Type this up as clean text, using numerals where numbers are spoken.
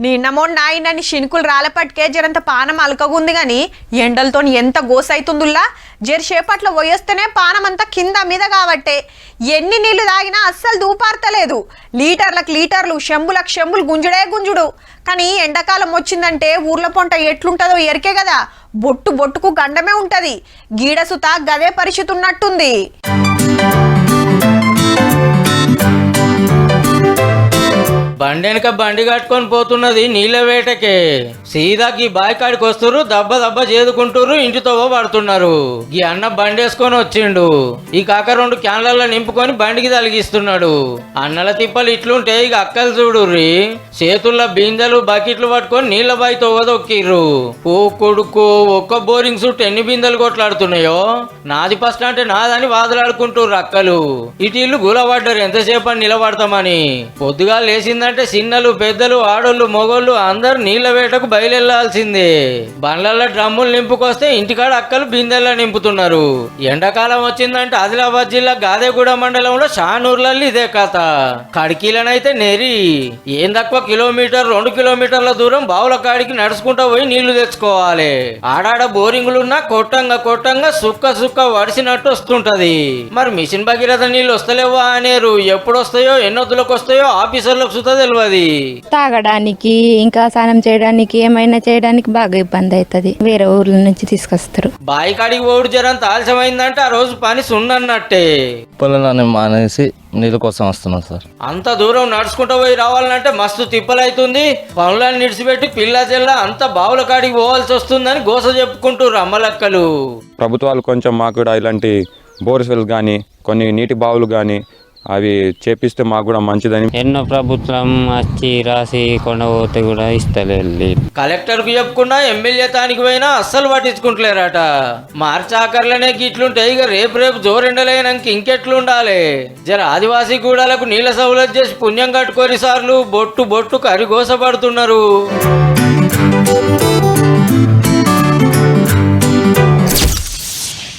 నిన్న మొన్న ఆయనని శినుకులు రాలపట్టుకే జరంత పానం అలకగుంది గాని ఎండలతో ఎంత గోసైతుందుల్లా జరసేపట్లో పోయేస్తేనే పానం అంతా కింద మీద కాబట్టే ఎన్ని నీళ్లు తాగినా అస్సలు దూపార్తలేదు. లీటర్లకు లీటర్లు చెంబులకు చెంబులు గుంజుడే గుంజుడు. కానీ ఎండాకాలం వచ్చిందంటే ఊర్ల పొంట ఎట్లుంటుందో ఎరికే కదా, బొట్టు బొట్టుకు గండమే ఉంటది. గీడసుత గదే పరిస్థితి ఉన్నట్టుంది. బండి వెనక బండి కట్టుకొని పోతున్నది నీళ్ళ వేటకే. సీదాకి బాయ్ కాడికి వస్తురు, దబ్బ దబ్బ చేదుకుంటురు, ఇంటితో పడుతున్నారు. ఈ అన్న బండి వేసుకొని వచ్చిండు. ఈ కాక 2 క్యాన్లలో నింపుకొని బండికి తలిగిస్తున్నాడు. అన్నల తిప్పలు ఇట్లుంటే ఇక అక్కలు చూడుర్రి, చేతుల్లో బిందెలు బకెట్లు పట్టుకొని నీళ్ళ బాయి తొవ్వదొక్కిర్రు. ఓ కొడుకు, ఒక్క బోరింగ్ చుట్టూ ఎన్ని బిందెలు కొట్లాడుతున్నాయో. నాది ఫస్ట్ అంటే నాదని వాదలాడుకుంటుర్రు అక్కలు. ఇటు ఇల్లు గులబడ్డారు ఎంతసేపు అని నిలబడతామని. పొద్దుగా లేచిందంటే చిన్నలు పెద్దలు ఆడోళ్ళు మొగోళ్ళు అందరు నీళ్ల వేటకు బయలుదేరాల్సిందే. బండ్లలో డ్రమ్ములు నింపుకొస్తే ఇంటికాడ అక్కలు బిందెల్లో నింపుతున్నారు. ఎండాకాలం వచ్చిందంటే ఆదిలాబాద్ జిల్లా గాదేగూడ మండలంలో షానూర్లలో ఇదే కథ. కడికీలనైతే నెరి ఏం తక్కువ కిలోమీటర్ 2 కిలోమీటర్ల దూరం బావుల కాడికి నడుచుకుంటా పోయి నీళ్లు తెచ్చుకోవాలి. ఆడాడ బోరింగులున్నా కొట్టంగా సుక్క వడిసినట్టు వస్తుంటది. మరి మిషన్ భగీరథ నీళ్లు వస్తలేవా అనేరు. ఎప్పుడు వస్తాయో ఎన్నొద్దులకు వస్తాయో ఆఫీసర్లకు సుత తెలియదు. తాగడానికి ఇంకా స్నానం చేయడానికి ఏమైనా చేయడానికి బాగా ఇబ్బంది అవుతుంది. వేరే ఊర్ల నుంచి తీసుకొస్తారు. బాయి కాడికి పోడు జరంత ఆలస్యమైందంటే ఆ రోజు పని సున్నట్టే. పొలంలోనే మానేసి నీళ్ళ కోసం వస్తున్నాం సార్. అంత దూరం నడుచుకుంటూ పోయి రావాలంటే మస్తు తిప్పలైతుంది. పనులను నిడిచిపెట్టి పిల్ల చెల్ల అంత బావుల కాడికి పోవాల్సి వస్తుందని గోస చెప్పుకుంటూ అమ్మలక్కలు. ప్రభుత్వాలు కొంచెం మాకు కూడా ఇలాంటి బోర్వెల్స్ కానీ కొన్ని నీటి బావులు కానీ అవి చేపిస్తే మాకు కూడా మంచిదని. ఎన్నో ప్రభుత్వం వచ్చి రాసి కొండపోతే కూడా ఇస్తలేదు. కలెక్టర్ కు చెప్పుకున్నా ఎమ్మెల్యే తానికి పోయినా అస్సలు పట్టించుకుంటలేరట. మార్చాకర్లనే గిట్లుంటే ఇక రేపు జోరెండలైనాక ఇంకెట్లుండాలి. జర ఆదివాసీ గూడాలకు నీళ్ళ సౌలత్ చేసి పుణ్యం కట్టుకొని సార్లు బొట్టు కరిగోసపడుతున్నారు.